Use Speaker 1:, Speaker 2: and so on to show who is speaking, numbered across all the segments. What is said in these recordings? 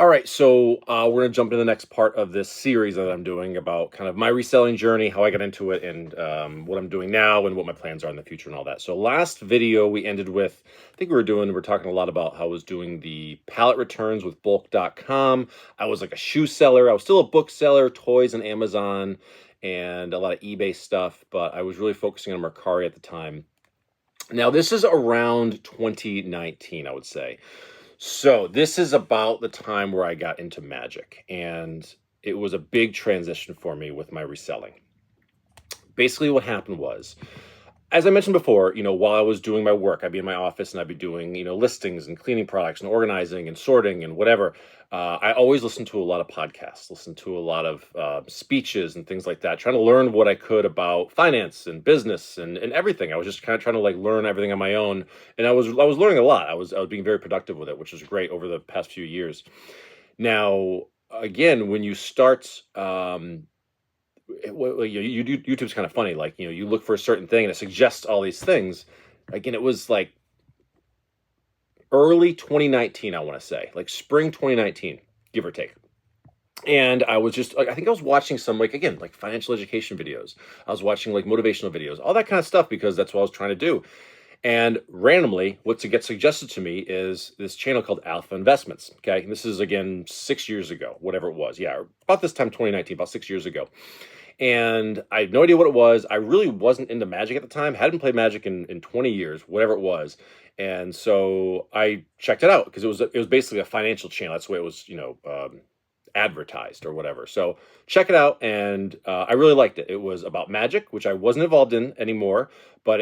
Speaker 1: All right, so we're gonna jump into the next part of this series that I'm doing about kind of my reselling journey, how I got into it, and what I'm doing now, and what my plans are in the future, and all that. So last video we ended with, I think we're talking a lot about how I was doing the pallet returns with bulk.com. I was like a shoe seller. I was still a book seller, toys and Amazon, and a lot of eBay stuff, but I was really focusing on Mercari at the time. Now this is around 2019, I would say. So this is about the time where I got into magic, and it was a big transition for me with my reselling. Basically, what happened was, as I mentioned before, while I was doing my work, I'd be in my office and I'd be doing, listings and cleaning products and organizing and sorting and whatever. I always listened to a lot of podcasts, listened to a lot of speeches and things like that, trying to learn what I could about finance and business and everything. I was just kind of trying to like learn everything on my own, and I was learning a lot. I was being very productive with it, which was great over the past few years. Now, again, when you start. YouTube's kind of funny. Like, you look for a certain thing and it suggests all these things. Again, it was like early 2019, I want to say, like spring 2019, give or take. And I was just like, I think I was watching some, like, again, like financial education videos. I was watching like motivational videos, all that kind of stuff, because that's what I was trying to do. And randomly, what to get suggested to me is this channel called Alpha Investments. Okay. And this is again 6 years ago, whatever it was. Yeah. About this time, 2019, about 6 years ago. And I had no idea what it was. I really wasn't into Magic at the time. Hadn't played Magic in 20 years, whatever it was. And so I checked it out because it was basically a financial channel. That's the way it was, advertised or whatever. So check it out, and I really liked it. It was about Magic, which I wasn't involved in anymore, but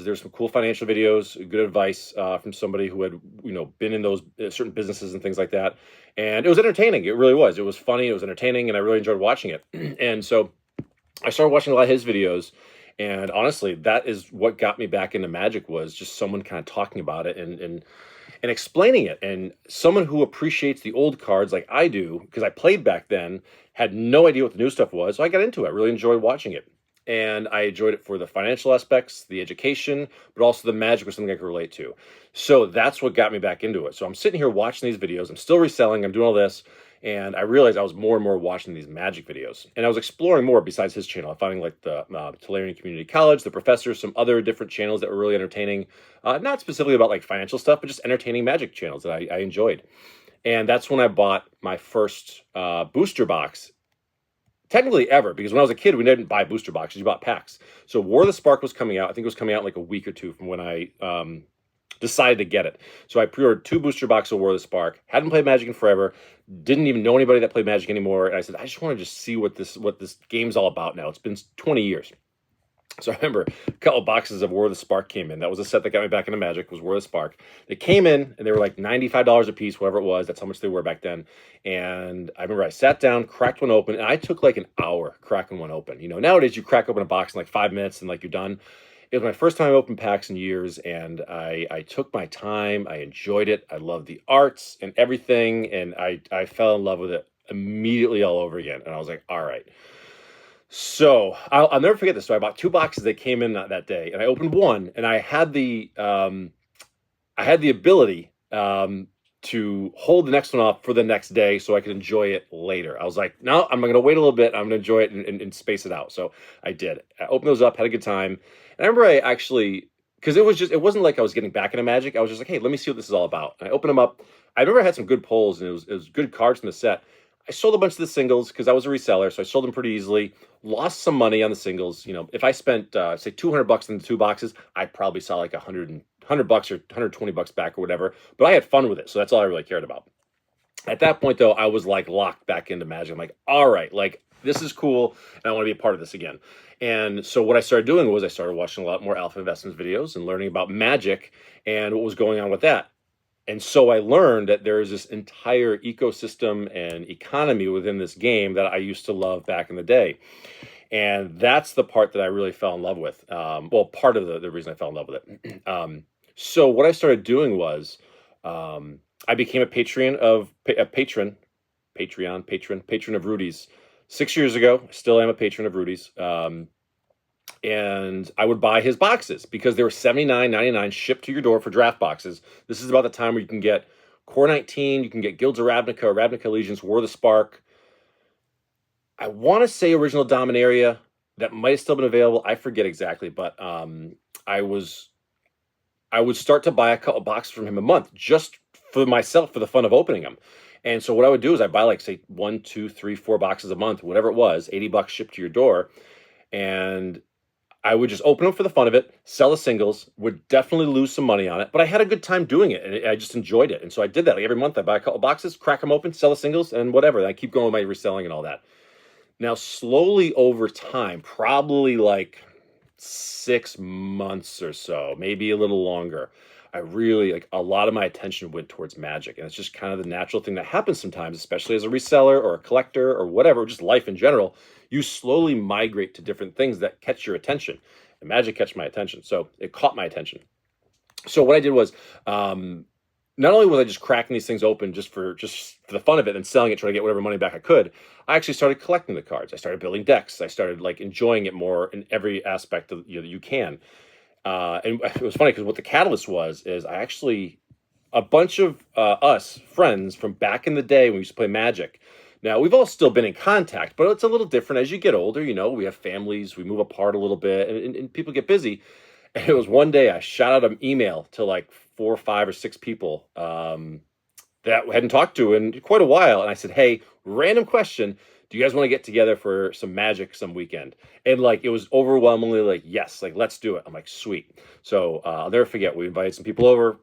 Speaker 1: there's some cool financial videos, good advice from somebody who had been in those certain businesses and things like that. And it was entertaining. It really was. It was funny. It was entertaining, and I really enjoyed watching it. And so I started watching a lot of his videos, and honestly, that is what got me back into Magic, was just someone kind of talking about it and explaining it. And someone who appreciates the old cards like I do, because I played back then, had no idea what the new stuff was. So I got into it. I really enjoyed watching it. And I enjoyed it for the financial aspects, the education, but also the Magic was something I could relate to. So that's what got me back into it. So I'm sitting here watching these videos. I'm still reselling. I'm doing all this. And I realized I was more and more watching these Magic videos. And I was exploring more besides his channel. I finding like the Tulare Community College, the professors, some other different channels that were really entertaining. Not specifically about like financial stuff, but just entertaining Magic channels that I enjoyed. And that's when I bought my first booster box, technically ever, because when I was a kid, we didn't buy booster boxes, you bought packs. So War of the Spark was coming out. I think it was coming out in like a week or two from when I decided to get it. So I pre-ordered 2 booster boxes of War of the Spark. Hadn't played Magic in forever. Didn't even know anybody that played Magic anymore. And I said, I just want to just see what this game's all about now. It's been 20 years. So I remember a couple of boxes of War of the Spark came in. That was a set that got me back into Magic, was War of the Spark. They came in and they were like $95 a piece, whatever it was. That's how much they were back then. And I remember I sat down, cracked one open, and I took like an hour cracking one open. Nowadays you crack open a box in like 5 minutes and like you're done. It was my first time I opened packs in years, and I took my time. I enjoyed it. I loved the arts and everything, and I fell in love with it immediately all over again. And I was like, all right. So I'll never forget this. So I bought 2 boxes that came in that day, and I opened one, and I had the ability to hold the next one off for the nenext day so I could enjoy it later. I was like, no, I'm going to wait a little bit. I'm going to enjoy it and space it out. So I did. I opened those up, had a good time. And I remember I actually, because it wasn't like I was getting back into Magic. I was just like, hey, let me see what this is all about. And I opened them up. I remember I had some good pulls, and it was good cards from the set. I sold a bunch of the singles because I was a reseller, so I sold them pretty easily. Lost some money on the singles. If I spent say $200 in the 2 boxes, I probably saw like $100 bucks or $120 back or whatever. But I had fun with it, so that's all I really cared about. At that point, though, I was like locked back into Magic. I'm like, all right, like this is cool, and I want to be a part of this again. And so what I started doing was I started watching a lot more Alpha Investments videos and learning about Magic and what was going on with that. And so I learned that there is this entire ecosystem and economy within this game that I used to love back in the day. And that's the part that I really fell in love with. Part of the reason I fell in love with it. So what I started doing was I became a patron of Rudy's 6 years ago. Still am a patron of Rudy's. And I would buy his boxes because they were $79.99 shipped to your door for draft boxes. This is about the time where you can get Core 19, you can get Guilds of Ravnica, Ravnica Allegiance, War of the Spark. I want to say Original Dominaria. That might have still been available. I forget exactly, but I was I would start to buy a couple boxes from him a month just for myself for the fun of opening them. And so what I would do is I buy like say 1, 2, 3, 4 boxes a month, whatever it was, $80 shipped to your door, and I would just open them for the fun of it, sell the singles, would definitely lose some money on it, but I had a good time doing it, and I just enjoyed it. And so I did that. Like every month, I buy a couple boxes, crack them open, sell the singles, and whatever. And I keep going with my reselling and all that. Now, slowly over time, probably like 6 months or so, maybe a little longer, I really like a lot of my attention went towards Magic. And it's just kind of the natural thing that happens sometimes, especially as a reseller or a collector or whatever, just life in general. You slowly migrate to different things that catch your attention. And Magic catch my attention. So it caught my attention. So what I did was, not only was I just cracking these things open just for the fun of it and selling it, trying to get whatever money back I could, I actually started collecting the cards. I started building decks. I started like enjoying it more in every aspect of that you can. And it was funny because what the catalyst was is I actually a bunch of us friends from back in the day when we used to play Magic. Now we've all still been in contact, but it's a little different as you get older. We have families, we move apart a little bit, and people get busy. And it was one day I shot out an email to like 4, 5, or 6 people that I hadn't talked to in quite a while. And I said, hey, random question. Do you guys want to get together for some Magic some weekend? And like, it was overwhelmingly like, yes, like, let's do it. I'm like, sweet. So I'll never forget. We invited some people over,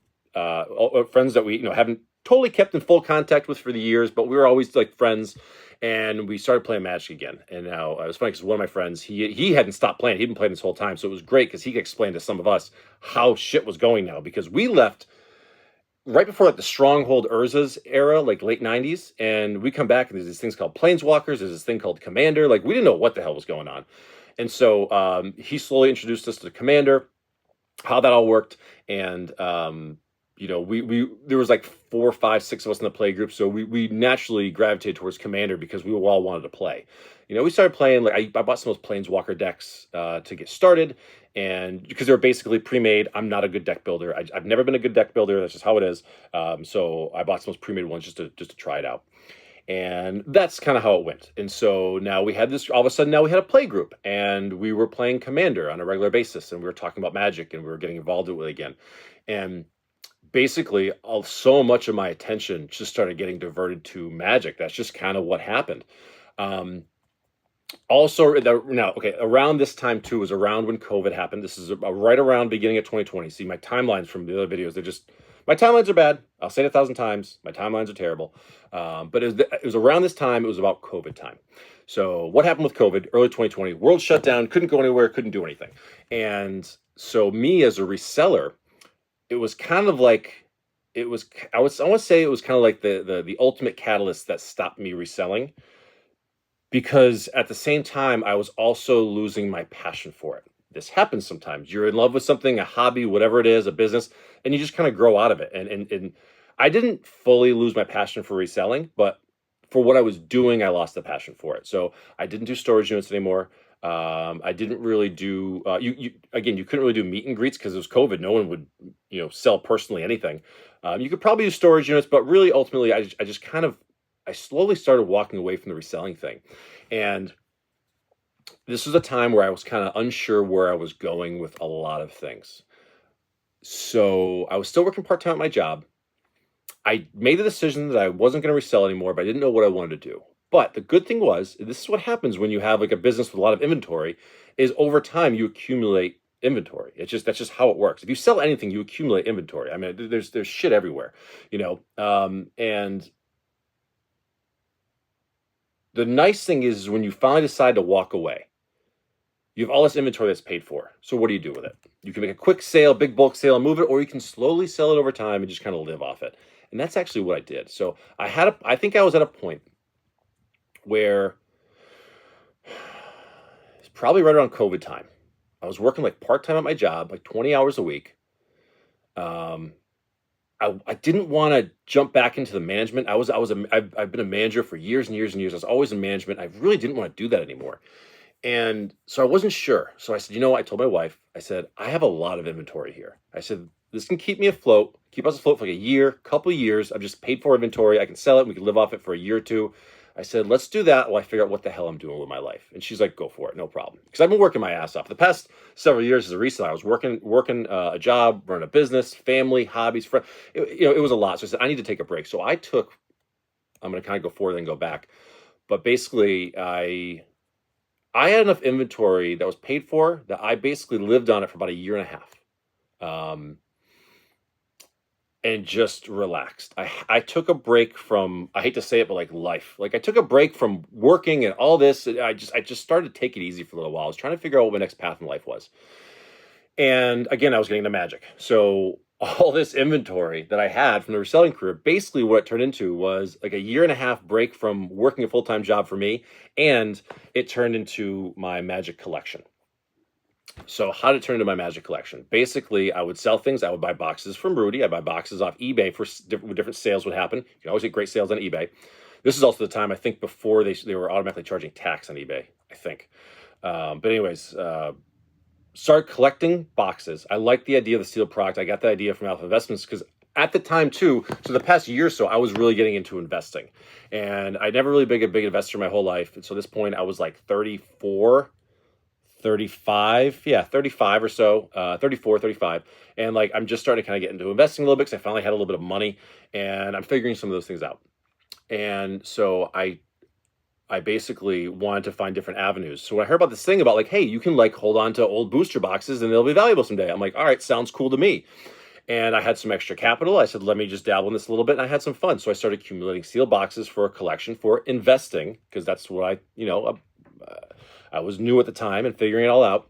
Speaker 1: friends that we, haven't totally kept in full contact with for the years, but we were always like friends. And we started playing Magic again. And now it was funny because one of my friends, he hadn't stopped playing. He'd been playing this whole time. So it was great because he could explain to some of us how shit was going now, because we left right before like the Stronghold Urza's era, like late 90s. And we come back and there's these things called Planeswalkers. There's this thing called Commander. Like we didn't know what the hell was going on. And so he slowly introduced us to Commander, how that all worked. And we there was like 4, 5, 6 of us in the play group, so we naturally gravitated towards Commander because we all wanted to play. We started playing like I bought some of those Planeswalker decks to get started, and because they were basically pre-made. I'm not a good deck builder. I've never been a good deck builder. That's just how it is. So I bought some of those pre-made ones just to try it out. And that's kind of how it went. And so now we had this, all of a sudden now we had a play group and we were playing Commander on a regular basis, and we were talking about Magic and we were getting involved with it again. And basically so much of my attention just started getting diverted to Magic. That's just kind of what happened. Around this time too was around when COVID happened. This is right around beginning of 2020. See, my timelines from the other videos, my timelines are bad. I'll say it 1,000 times. My timelines are terrible. But it was around this time. It was about COVID time. So what happened with COVID? Early 2020, world shut down, couldn't go anywhere, couldn't do anything. And so me as a reseller, it was kind of like, I want to say it was kind of like the ultimate catalyst that stopped me reselling, because at the same time, I was also losing my passion for it. This happens sometimes. You're in love with something, a hobby, whatever it is, a business, and you just kind of grow out of it. And I didn't fully lose my passion for reselling, but for what I was doing, I lost the passion for it. So I didn't do storage units anymore. I didn't really do you couldn't really do meet and greets because it was COVID. No one would sell personally anything. You could probably do storage units, but really ultimately I slowly started walking away from the reselling thing. And this was a time where I was kind of unsure where I was going with a lot of things. So I was still working part-time at my job. I made the decision that I wasn't going to resell anymore, but I didn't know what I wanted to do. But the good thing was, this is what happens when you have like a business with a lot of inventory, is over time you accumulate inventory. That's just how it works. If you sell anything, you accumulate inventory. I mean, there's shit everywhere, and the nice thing is when you finally decide to walk away, you have all this inventory that's paid for. So what do you do with it? You can make a quick sale, big bulk sale, and move it, or you can slowly sell it over time and just kind of live off it. And that's actually what I did. So I think I was at a point where it's probably right around COVID time. I was working like part-time at my job, like 20 hours a week. I didn't want to jump back into the management. I've been a manager for years and years and years. I was always in management. I really didn't want to do that anymore. And so I wasn't sure. So I said, I told my wife, I said, I have a lot of inventory here. I said, this can keep me afloat, keep us afloat for like a year, couple years. I've just paid for inventory. I can sell it. We can live off it for a year or two. I said, let's do that while I figure out what the hell I'm doing with my life. And she's like, go for it, no problem. Because I've been working my ass off. The past several years as a reseller, I was working a job, running a business, family, hobbies, friends. It was a lot. So I said, I need to take a break. So I'm going to kind of go forward and go back. But basically, I had enough inventory that was paid for that I basically lived on it for about a year and a half. And just relaxed. I took a break from, I hate to say it, but like life. Like I took a break from working and all this. And I just started to take it easy for a little while. I was trying to figure out what my next path in life was. And again, I was getting the magic. So all this inventory that I had from the reselling career, basically what it turned into was like a year and a half break from working a full-time job for me. And it turned into my magic collection. So how did it turn into my magic collection? Basically, I would sell things. I would buy boxes from Rudy. I'd buy boxes off eBay for different sales would happen. You can always get great sales on eBay. This is also the time, I think, before they were automatically charging tax on eBay, I think. But anyways, started collecting boxes. I liked the idea of the sealed product. I got the idea from Alpha Investments because at the time too, so the past year or so, I was really getting into investing. And I never really been a big investor my whole life. And so at this point, I was like 34. 35, yeah, 35 or so, 34, 35. And like, I'm just starting to kind of get into investing a little bit because I finally had a little bit of money and I'm figuring some of those things out. And so I basically wanted to find different avenues. So when I heard about this thing about like, hey, you can like hold on to old booster boxes and they'll be valuable someday. I'm like, all right, sounds cool to me. And I had some extra capital. I said, let me just dabble in this a little bit. And I had some fun. So I started accumulating sealed boxes for a collection for investing because that's what I was new at the time and figuring it all out.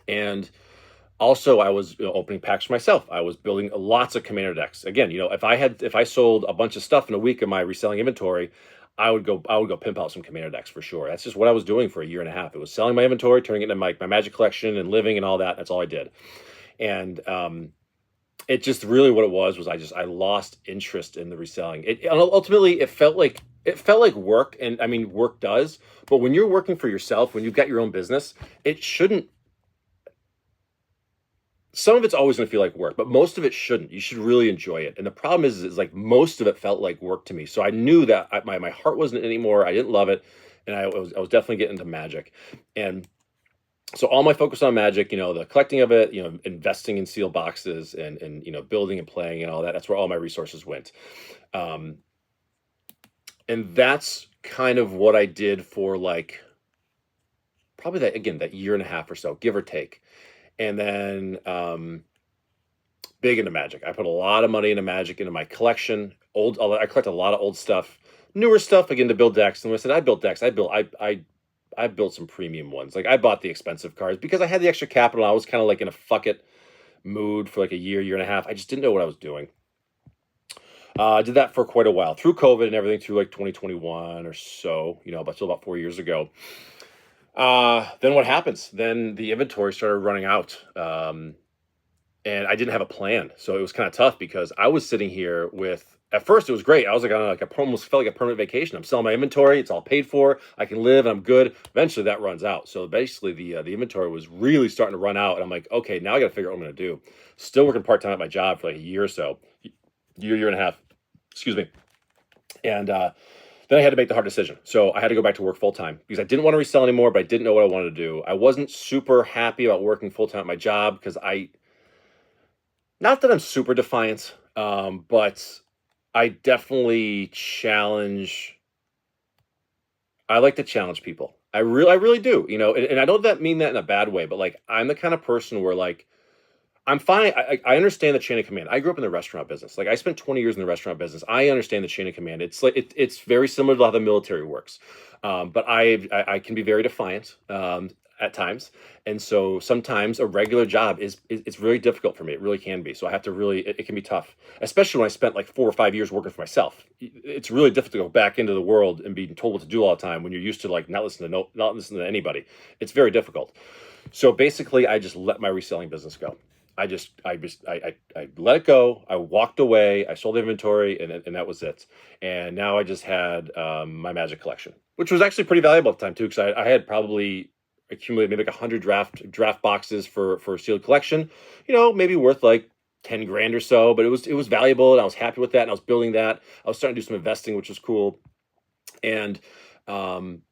Speaker 1: And also I was opening packs for myself. I was building lots of commander decks. Again, if I sold a bunch of stuff in a week of my reselling inventory, I would go pimp out some commander decks for sure. That's just what I was doing for a year and a half. It was selling my inventory, turning it into my magic collection and living and all that. That's all I did. And it just really what it was I lost interest in the reselling. Ultimately it felt like work, and I mean work does, but when you're working for yourself, when you've got your own business, it shouldn't. Some of it's always going to feel like work, but most of it shouldn't. You should really enjoy it. And the problem is like most of it felt like work to me. So I knew that my heart wasn't anymore. I didn't love it, and I was definitely getting into magic, and so all my focus on magic, the collecting of it, investing in sealed boxes and building and playing and all that. That's where all my resources went. And that's kind of what I did for like, probably that year and a half or so, give or take. And then, big into magic. I put a lot of money into magic, into my collection. I collect a lot of old stuff, newer stuff, again, to build decks. And when I said I built decks, I built some premium ones. Like I bought the expensive cards because I had the extra capital. I was kind of like in a fuck it mood for like a year and a half. I just didn't know what I was doing. I did that for quite a while through COVID and everything through like 2021 or so, but still about 4 years ago. Then what happens? Then the inventory started running out. And I didn't have a plan. So it was kind of tough because I was sitting here at first it was great. I was like on almost felt like a permanent vacation. I'm selling my inventory. It's all paid for. I can live and I'm good. Eventually that runs out. So basically the inventory was really starting to run out. And I'm like, okay, now I got to figure out what I'm going to do. Still working part-time at my job for like a year or so, year and a half, excuse me. And, then I had to make the hard decision. So I had to go back to work full-time because I didn't want to resell anymore, but I didn't know what I wanted to do. I wasn't super happy about working full-time at my job because not that I'm super defiant, but I definitely I like to challenge people. I really do, and I don't mean that in a bad way, but like, I'm the kind of person where like, I'm fine. I understand the chain of command. I grew up in the restaurant business. Like I spent 20 years in the restaurant business. I understand the chain of command. It's like, it's very similar to how the military works. But I can be very defiant, at times. And so sometimes a regular job it's really difficult for me. It really can be. So I have to it can be tough, especially when I spent like 4 or 5 years working for myself. It's really difficult to go back into the world and being told what to do all the time when you're used to like not listening to anybody. It's very difficult. So basically I just let my reselling business go. I let it go. I walked away. I sold inventory, and that was it. And now I just had my magic collection, which was actually pretty valuable at the time too, because I had probably accumulated maybe like 100 draft boxes for a sealed collection. Maybe worth like 10 grand or so, but it was valuable, and I was happy with that, and I was building that. I was starting to do some investing, which was cool. And um,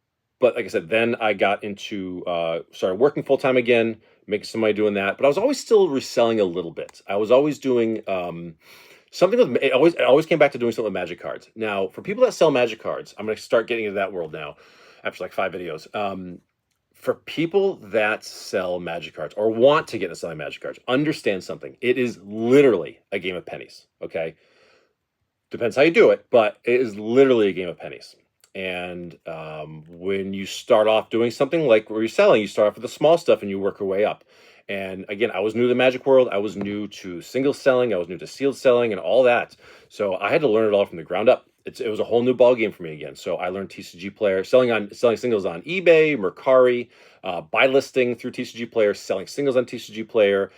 Speaker 1: but like I said, then I got into started working full time again, making some money doing that. But I was always still reselling a little bit. I was always doing something with it always came back to doing something with magic cards. Now, for people that sell magic cards, I'm going to start getting into that world now after like 5 videos. For people that sell magic cards or want to get into selling magic cards, understand something. It is literally a game of pennies. Okay, depends how you do it, but it is literally a game of pennies. And when you start off doing something like where you're selling, you start off with the small stuff and you work your way up. And again, I was new to the magic world. I was new to single selling. I was new to sealed selling and all that. So I had to learn it all from the ground up. It was a whole new ball game for me again. So I learned TCG Player, selling singles on eBay, Mercari, buy listing through TCG Player, selling singles on TCG Player,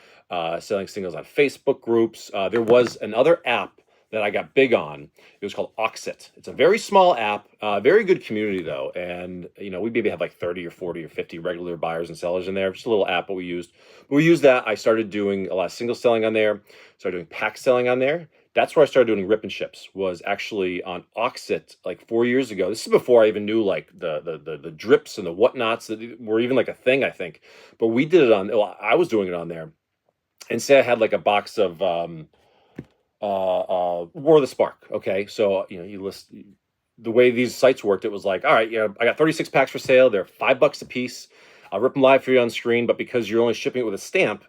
Speaker 1: selling singles on Facebook groups. There was another app that I got big on. It was called Oxit. It's a very small app, very good community though. And we maybe have like 30 or 40 or 50 regular buyers and sellers in there. Just a little app, but we used. But we used that. I started doing a lot of single selling on there. Started doing pack selling on there. That's where I started doing rip and ships. Was actually on Oxit like 4 years ago. This is before I even knew like the drips and the whatnots that were even like a thing, I think. But we did it on. Well, I was doing it on there. And say I had like a box of War of the Spark. Okay, so you list the way these sites worked. It was like, all right, I got 36 packs for sale. They're $5 a piece. I'll rip them live for you on screen, but because you're only shipping it with a stamp,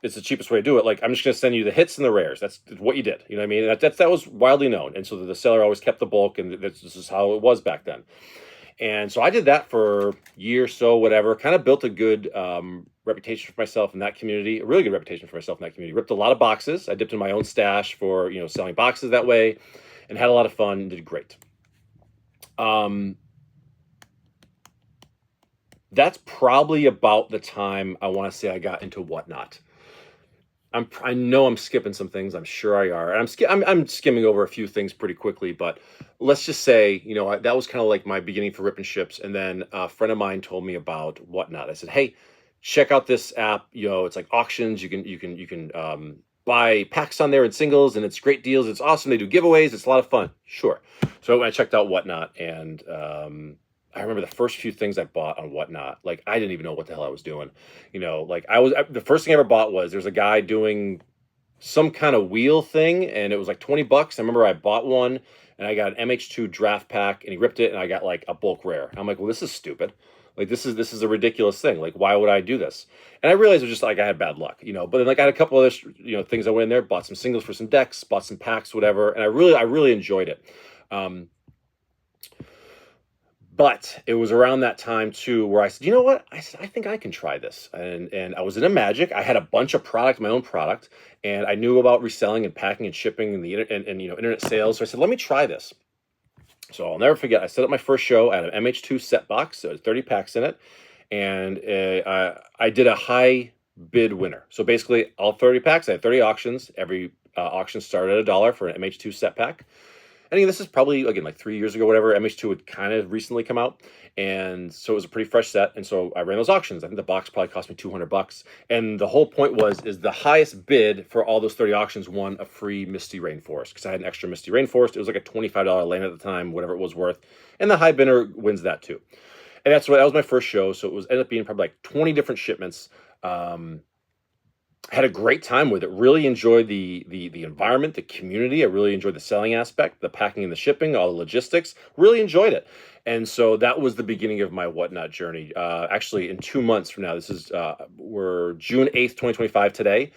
Speaker 1: it's the cheapest way to do it. Like, I'm just going to send you the hits and the rares. That's what you did. You know what I mean? That was widely known, and so the seller always kept the bulk, and this is how it was back then. And so I did that for a year or so, whatever. Kind of built a good reputation for myself in that community, a really good reputation for myself in that community. Ripped a lot of boxes. I dipped in my own stash for selling boxes that way, and had a lot of fun. And did great. That's probably about the time I want to say I got into Whatnot. I know I'm skipping some things. I'm sure I are. And I'm skimming over a few things pretty quickly, but let's just say, that was kind of like my beginning for Rip and Ships. And then a friend of mine told me about Whatnot. I said, hey, check out this app. It's like auctions. You can buy packs on there and singles, and it's great deals. It's awesome. They do giveaways. It's a lot of fun. Sure. So I checked out Whatnot, and I remember the first few things I bought on Whatnot. Like, I didn't even know what the hell I was doing. The first thing I ever bought was there's a guy doing some kind of wheel thing, and it was like $20. I remember I bought one, and I got an MH2 draft pack, and he ripped it, and I got like a bulk rare. I'm like, well, this is stupid. Like, this is a ridiculous thing. Like, why would I do this? And I realized it was just like I had bad luck, But then like I had a couple other things I went in there, bought some singles for some decks, bought some packs, whatever, and I really enjoyed it. But it was around that time too where I said, you know what? I said, I think I can try this. And I was into Magic. I had a bunch of product, my own product, and I knew about reselling and packing and shipping and internet sales. So I said, let me try this. So I'll never forget. I set up my first show at an MH2 set box. So 30 packs in it, and I did a high bid winner. So basically, all 30 packs. I had 30 auctions. Every auction started at $1 for an MH2 set pack. I think this is probably, again, like 3 years ago, whatever. MH2 had kind of recently come out. And so it was a pretty fresh set. And so I ran those auctions. I think the box probably cost me $200. And the whole point is the highest bid for all those 30 auctions won a free Misty Rainforest. Because I had an extra Misty Rainforest. It was like a $25 lane at the time, whatever it was worth. And the high bidder wins that too. And that was my first show. So it ended up being probably like 20 different shipments. Had a great time with it. Really enjoyed the environment, the community. I really enjoyed the selling aspect, the packing and the shipping, all the logistics. Really enjoyed it. And so that was the beginning of my Whatnot journey. Actually, in 2 months from now, this is we're June 8th, 2025 today.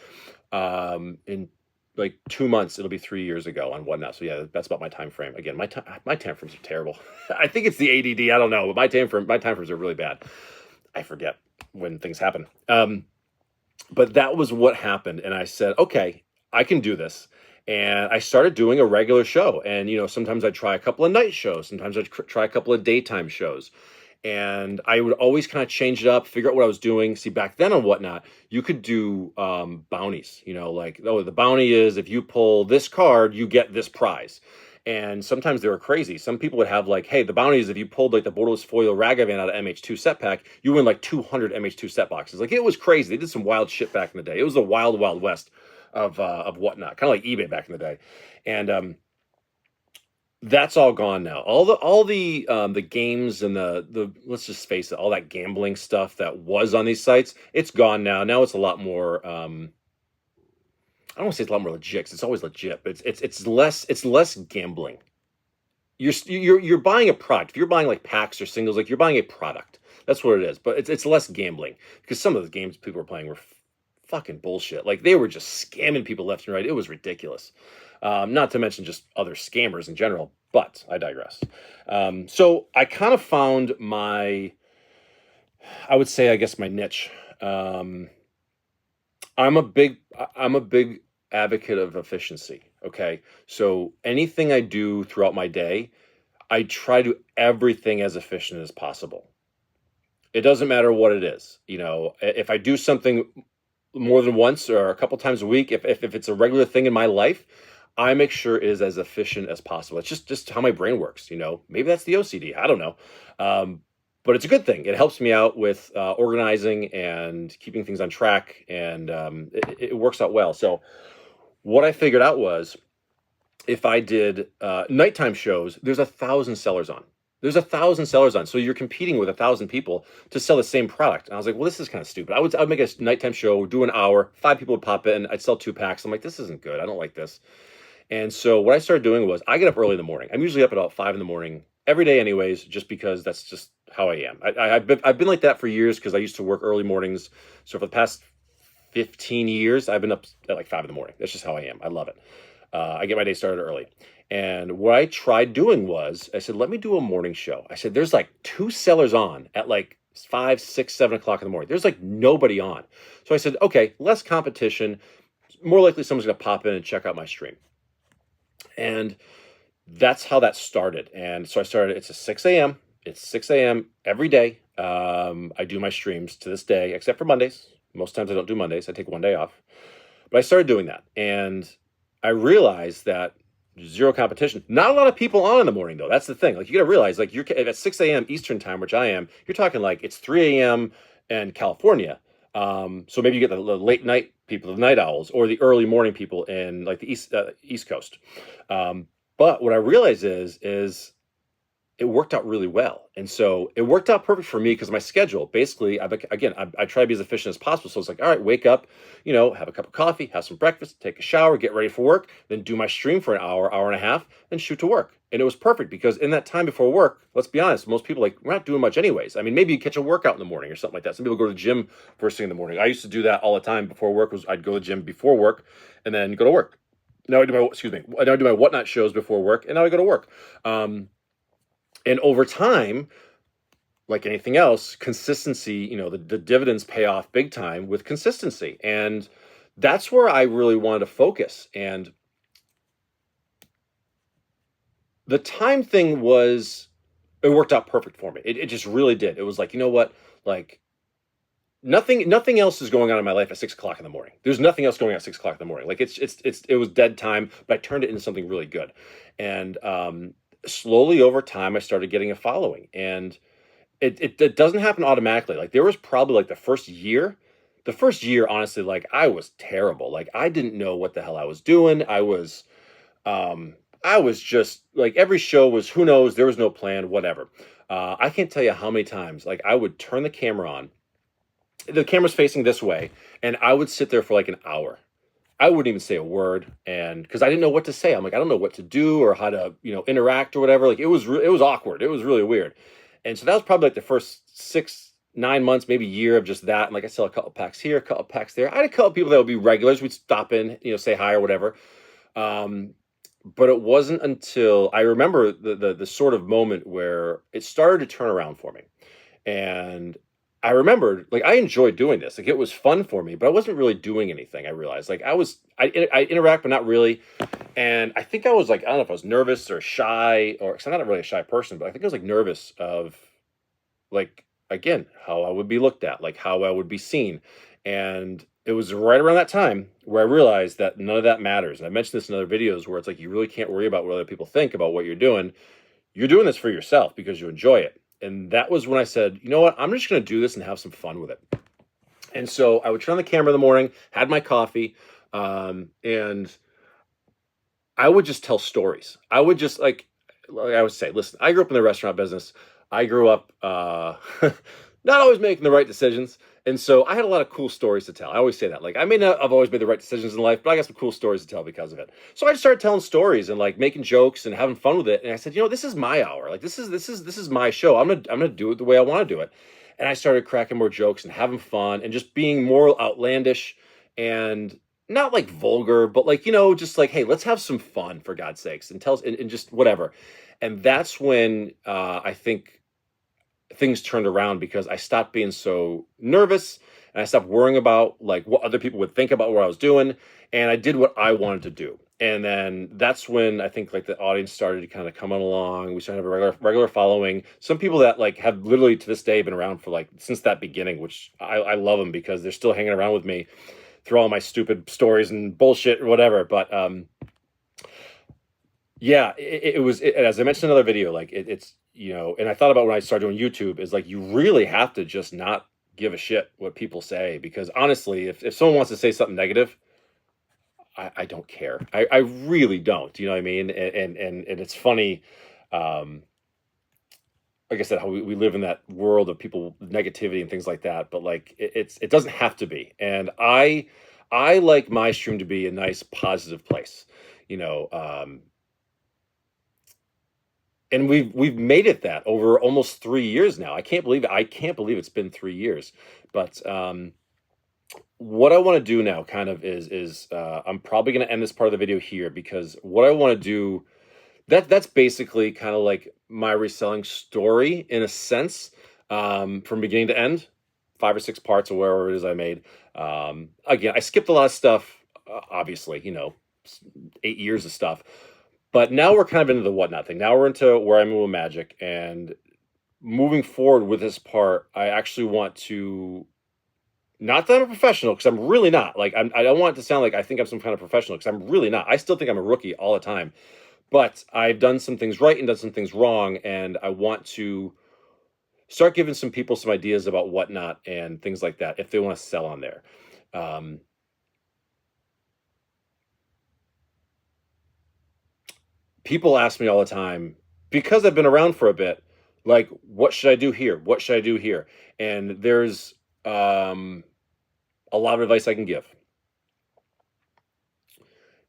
Speaker 1: In like 2 months, it'll be 3 years ago on Whatnot. So yeah, that's about my time frame. Again, my time frames are terrible. I think it's the ADD. I don't know, but my time frames are really bad. I forget when things happen. But that was what happened. And I said, okay, I can do this. And I started doing a regular show. And, sometimes I'd try a couple of night shows. Sometimes I'd try a couple of daytime shows. And I would always kind of change it up, figure out what I was doing. See, back then on Whatnot, you could do bounties, like, oh, the bounty is if you pull this card, you get this prize. And sometimes they were crazy. Some people would have like, hey, the bounty is if you pulled like the Borderless Foil Ragavan out of MH2 set pack, you win like 200 MH2 set boxes. Like, it was crazy. They did some wild shit back in the day. It was the wild, wild west of whatnot, kind of like eBay back in the day. And that's all gone now. All the games and the let's just face it, all that gambling stuff that was on these sites, it's gone now. Now it's a lot more. I don't want to say it's a lot more legit. 'Cause it's always legit, but it's less gambling. You're buying a product. If you're buying like packs or singles, like you're buying a product. That's what it is. But it's less gambling because some of the games people were playing were fucking bullshit. Like they were just scamming people left and right. It was ridiculous. Not to mention just other scammers in general. But I digress. So I kind of found I would say, I guess my niche. Um, I'm a big advocate of efficiency. Okay, so anything I do throughout my day, I try to do everything as efficient as possible. It doesn't matter what it is. If I do something more than once or a couple times a week, if it's a regular thing in my life, I make sure it is as efficient as possible. It's just how my brain works. Maybe that's the OCD. I don't know. Um, but it's a good thing. It helps me out with organizing and keeping things on track, and it works out well. So what I figured out was if I did nighttime shows, there's 1,000 sellers on. There's 1,000 sellers on. So you're competing with 1,000 people to sell the same product. And I was like, well, this is kind of stupid. I would make a nighttime show, do an hour, 5 people would pop in, I'd sell 2 packs. I'm like, this isn't good. I don't like this. And so what I started doing was I get up early in the morning. I'm usually up at about 5 in the morning every day anyways, just because that's just how I am. I've been like that for years because I used to work early mornings. So for the past 15 years, I've been up at like 5 in the morning. That's just how I am. I love it. I get my day started early. And what I tried doing was I said, let me do a morning show. I said, there's like 2 sellers on at like 5, 6, 7 o'clock in the morning. There's like nobody on. So I said, okay, less competition. More likely someone's going to pop in and check out my stream. And that's how that started. And so I started, it's a 6 a.m. It's 6 a.m. every day. I do my streams to this day, except for Mondays. Most times I don't do Mondays. I take one day off. But I started doing that. And I realized that zero competition. Not a lot of people on in the morning, though. That's the thing. Like, you got to realize, like, you're at 6 a.m. Eastern time, which I am, you're talking like it's 3 a.m. in California. So maybe you get the late night people, the night owls, or the early morning people in like the East Coast. But what I realize is it worked out really well. And so it worked out perfect for me because my schedule, basically, I try to be as efficient as possible. So it's like, all right, wake up, have a cup of coffee, have some breakfast, take a shower, get ready for work, then do my stream for an hour, hour and a half, then shoot to work. And it was perfect because in that time before work, let's be honest, most people we're not doing much anyways. I mean, maybe you catch a workout in the morning or something like that. Some people go to the gym first thing in the morning. I used to do that all the time before work. I'd go to the gym before work and then go to work. Now I do my whatnot shows before work, and now I go to work. And over time, like anything else, consistency, the dividends pay off big time with consistency. And that's where I really wanted to focus. And the time thing it worked out perfect for me. It just really did. It was like, you know what? Like, nothing else is going on in my life at 6 o'clock in the morning. There's nothing else going on at 6 o'clock in the morning. Like it was dead time, but I turned it into something really good. And slowly over time, I started getting a following, and it doesn't happen automatically. Like there was probably like the first year, honestly, like I was terrible. Like I didn't know what the hell I was doing. I was just like, every show was, who knows, there was no plan, whatever. I can't tell you how many times, like I would turn the camera on, the camera's facing this way, and I would sit there for like an hour. I wouldn't even say a word, and because I didn't know what to say. I'm like, I don't know what to do or how to, interact or whatever. Like it was awkward. It was really weird. And so that was probably like the first 6, 9 months, maybe a year of just that. And like I sell a couple packs here, a couple packs there. I had a couple people that would be regulars. We'd stop in, say hi or whatever. But it wasn't until I remember the sort of moment where it started to turn around for me. And I remembered, like, I enjoyed doing this. Like, it was fun for me, but I wasn't really doing anything. I realized, like, I interact, but not really. And I think I was like, I don't know if I was nervous or shy, because I'm not really a shy person, but I think I was like nervous of, like, again, how I would be looked at, like how I would be seen. And it was right around that time where I realized that none of that matters. And I mentioned this in other videos where it's like, you really can't worry about what other people think about what you're doing. You're doing this for yourself because you enjoy it. And that was when I said, you know what, I'm just going to do this and have some fun with it. And so I would turn on the camera in the morning, had my coffee, And I would just tell stories. I would just like I would say, listen, I grew up in the restaurant business. I grew up not always making the right decisions. And so I had a lot of cool stories to tell. I always say that. Like I may not have always made the right decisions in life, but I got some cool stories to tell because of it. So I just started telling stories and like making jokes and having fun with it. And I said, this is my hour. Like this is my show. I'm gonna do it the way I want to do it. And I started cracking more jokes and having fun and just being more outlandish and not like vulgar, but like, just like, hey, let's have some fun for God's sakes and tell us and just whatever. And that's when I think things turned around because I stopped being so nervous and I stopped worrying about like what other people would think about what I was doing. And I did what I wanted to do. And then that's when I think like the audience started to kind of come on along. We started to have a regular following. Some people that like have literally to this day been around for like since that beginning, which I love them because they're still hanging around with me through all my stupid stories and bullshit or whatever. But yeah, as I mentioned in another video, like it's and I thought about when I started doing YouTube is like you really have to just not give a shit what people say because honestly, if someone wants to say something negative, I don't care. I really don't. You know what I mean? And it's funny. Um, like I said, how we live in that world of people negativity and things like that. But like it doesn't have to be. And I like my stream to be a nice positive place. You know, and we've made it that over almost 3 years now. I can't believe it. I can't believe it's been 3 years. But what I want to do now kind of is I'm probably going to end this part of the video here because what I want to do that's basically kind of like my reselling story in a sense, from beginning to end, 5 or 6 parts or wherever it is I made. Again, I skipped a lot of stuff, obviously, 8 years of stuff, but now we're kind of into the whatnot thing. Now we're into where I'm with magic and moving forward with this part. I actually want to not that I'm a professional because I'm really not. Like I don't want it to sound like I think I'm some kind of professional because I'm really not. I still think I'm a rookie all the time. But I've done some things right and done some things wrong, and I want to start giving some people some ideas about whatnot and things like that if they want to sell on there. Um, People ask me all the time because I've been around for a bit, like, what should I do here? What should I do here? And there's a lot of advice I can give.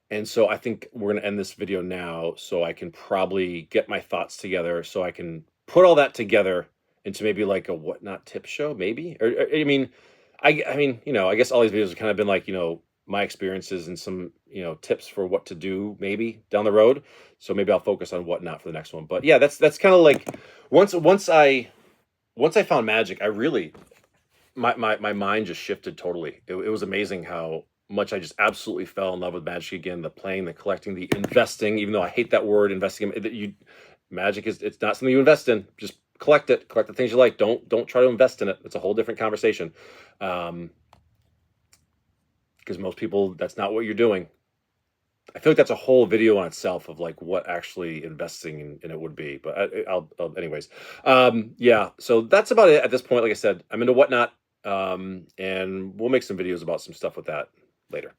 Speaker 1: And so I think we're going to end this video now so I can probably get my thoughts together so I can put all that together into maybe like a whatnot tip show, maybe. I mean, I mean, I guess all these videos have kind of been like, my experiences and some, tips for what to do maybe down the road. So maybe I'll focus on whatnot for the next one. But yeah, that's kind of like once I found magic, I really my mind just shifted totally. It was amazing how much I just absolutely fell in love with magic again. The playing, the collecting, the investing. Even though I hate that word, investing. Magic it's not something you invest in. Just collect it. Collect the things you like. Don't try to invest in it. It's a whole different conversation. Because most people, that's not what you're doing. I feel like that's a whole video on itself of like what actually investing in it would be. But I'll anyways. Yeah. So that's about it at this point. Like I said, I'm into whatnot. And we'll make some videos about some stuff with that later.